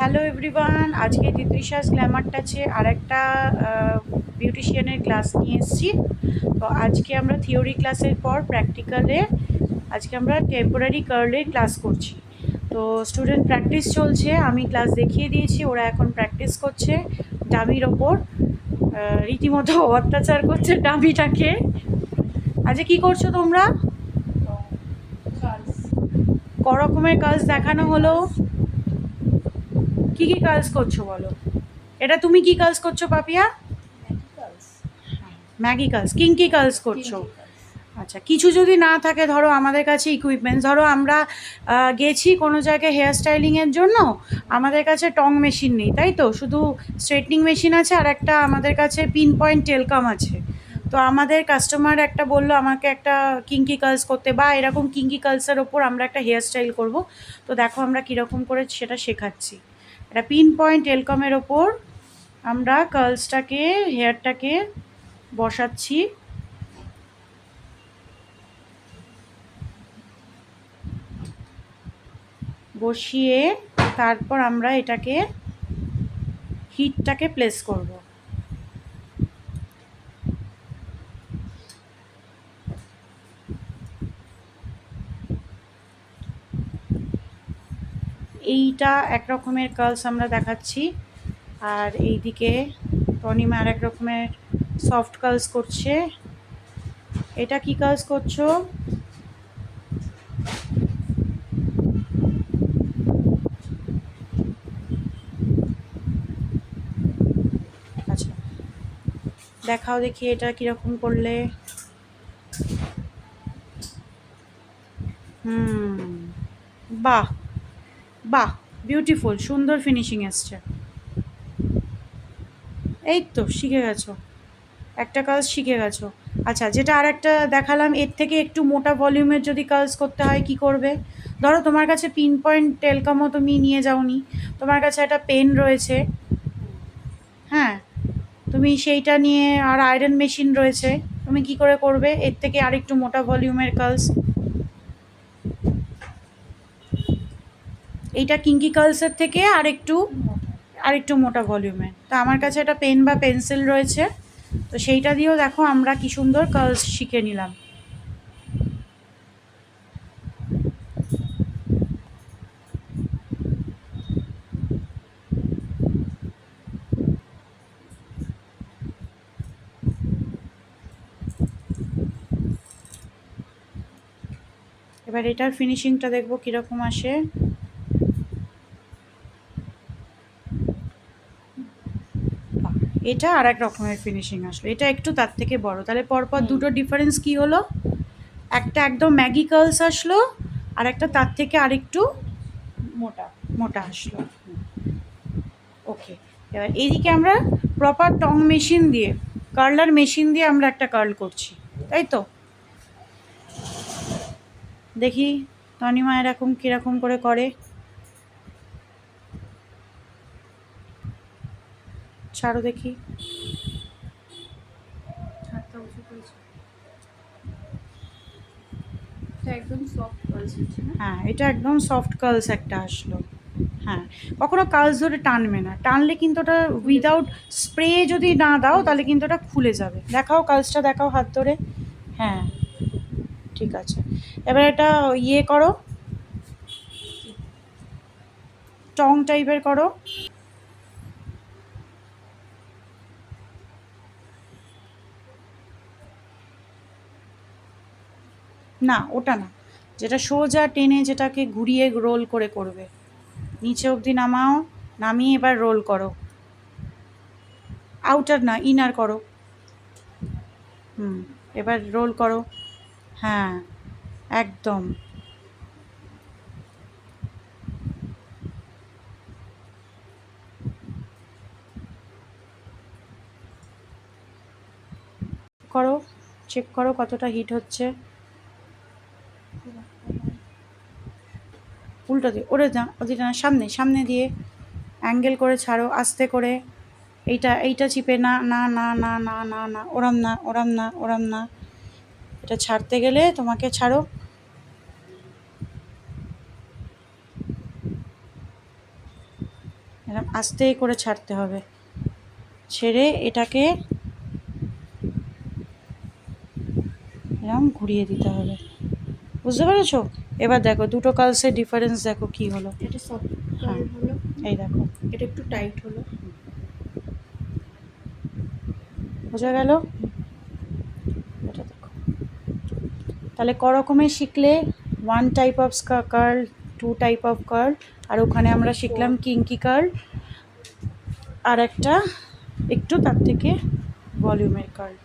Hello everyone, আজকে তিতৃষাস Glamour টাচে আর একটা বিউটিশিয়ানের class নিয়ে এসেছি। তো আজকে আমরা থিওরি ক্লাসের পর প্র্যাকটিক্যালে আজকে আমরা টেম্পোরারি কার্লের ক্লাস করছি। তো স্টুডেন্ট প্র্যাকটিস চলছে, আমি ক্লাস দেখিয়ে দিয়েছি, ওরা এখন প্র্যাকটিস করছে ডামির ওপর। রীতিমতো অত্যাচার করছে ডামিটাকে। আজকে কি করছো তোমরা? ক রকমের কাজ দেখানো হলো? কি কি কাজ করছো বলো? এটা তুমি কি কাজ করছো পাপিয়া? ম্যাগি কাজ, কিঙ্কি কাজ করছো। আচ্ছা, কিছু যদি না থাকে, ধরো আমাদের কাছে ইকুইপমেন্টস, ধরো আমরা গেছি কোনো জায়গায় হেয়ার স্টাইলিংয়ের জন্য, আমাদের কাছে টং মেশিন নেই, তাই তো, শুধু স্ট্রেটনিং মেশিন আছে আর একটা আমাদের কাছে পিন পয়েন্ট টেলকাম আছে। তো আমাদের কাস্টমার একটা বললো আমাকে একটা কিঙ্কি কালস করতে, বা এরকম কিঙ্কি কালসের ওপর আমরা একটা হেয়ার স্টাইল করব। তো দেখো আমরা কীরকম করে সেটা শেখাচ্ছি। এটা পিন পয়েন্ট টেলকামের ওপর আমরা কার্লসটাকে, হেয়ারটাকে বসাচ্ছি। বসিয়ে তারপর আমরা এটাকে হিটটাকে প্লেস করব। এইটা এক রকমের কার্লস আমরা দেখাচ্ছি, আর এইদিকে তনিমা আর এক রকমের সফট কার্লস করছে। এটা কি কার্লস করছো? আচ্ছা দেখাও দেখি এটা কীরকম করলে। বাহ বাহ, বিউটিফুল, সুন্দর ফিনিশিং এসছে। এই তো শিখে গেছো, একটা কাজ শিখে গেছো। আচ্ছা, যেটা আর একটা দেখালাম, এর থেকে একটু মোটা ভলিউমের যদি কাজ করতে হয় কি করবে? ধরো তোমার কাছে পিন পয়েন্ট টেলকামও তুমি নিয়ে যাওনি, তোমার কাছে একটা পেন রয়েছে, হ্যাঁ, তুমি সেইটা নিয়ে, আর আয়রন মেশিন রয়েছে, তুমি কি করে করবে এর থেকে আরেকটু মোটা ভলিউমের কার্লস? এইটা কিঙ্কি কার্লসের থেকে আরেকটু মোটা ভলিউমের। তো আমার কাছে একটা পেন বা পেন্সিল রয়েছে, তো সেইটা দিয়েও দেখো আমরা কি সুন্দর কার্লস শিখে নিলাম। এবার এটার ফিনিশিংটা দেখবো কীরকম আসে। এটা আর এক রকমের ফিনিশিং আসলো, এটা একটু তার থেকে বড়। তাহলে পরপর দুটো ডিফারেন্স কি হলো? একটা একদম ম্যাগি কার্লস আসলো, আর একটা তার থেকে আরেকটু মোটা মোটা আসলো। ওকে, এবার এইদিকে আমরা প্রপার টং মেশিন দিয়ে, কার্লার মেশিন দিয়ে আমরা একটা কার্ল করছি, তাই তো? দেখি তনিমা এরকম কীরকম করে করে। ছাড়ো দেখি। হ্যাঁ, এটা একদম সফট কার্লস একটা আসলো। হ্যাঁ, কখনো কার্লস ধরে টানবে না, টানলে কিন্তু ওটা উইদাউট স্প্রে যদি না দাও তাহলে কিন্তু ওটা খুলে যাবে। দেখাও কার্লসটা, দেখাও হাত ধরে। হ্যাঁ ঠিক আছে, এবার এটা ইয়ে করো, টং টাইপের করো। না ওটা না, যেটা সোজা টেনে যেটাকে ঘুরিয়ে রোল করে করবে। নিচে অবধি নামাও, নামিয়ে এবার রোল করো। আউটার না, ইনার করো। এবার রোল করো। হ্যাঁ একদম। করো, চেক করো কতটা হিট হচ্ছে। উল্টো দিয়ে, ওরে না, ওদিকে না, সামনে সামনে দিয়ে অ্যাঙ্গেল করে ছাড়ো, আস্তে করে। এইটা চিপে না, না না না না না না, ওরম না, ওরম না, ওরম না। এটা ছাড়তে গেলে তোমাকে ছাড়ো। এরকম আস্তে করে ছাড়তে হবে, ছেড়ে এটাকে এরকম ঘুরিয়ে দিতে হবে। বুঝতে পেরেছো? এবার দেখো দুটো কার্লসের ডিফারেন্স দেখো কি হলো। এটা সফট হ্যাঁ। হলো, এই দেখো, এটা একটু টাইট হলো। বোঝা গেল? এটা দেখো, তাহলে ক রকমের শিখলে? 1 type of curl, 2 type of curl, আর ওখানে আমরা শিখলাম কিঙ্কি কার্ল, আর একটা একটু তার থেকে ভলিউমের কার্ল।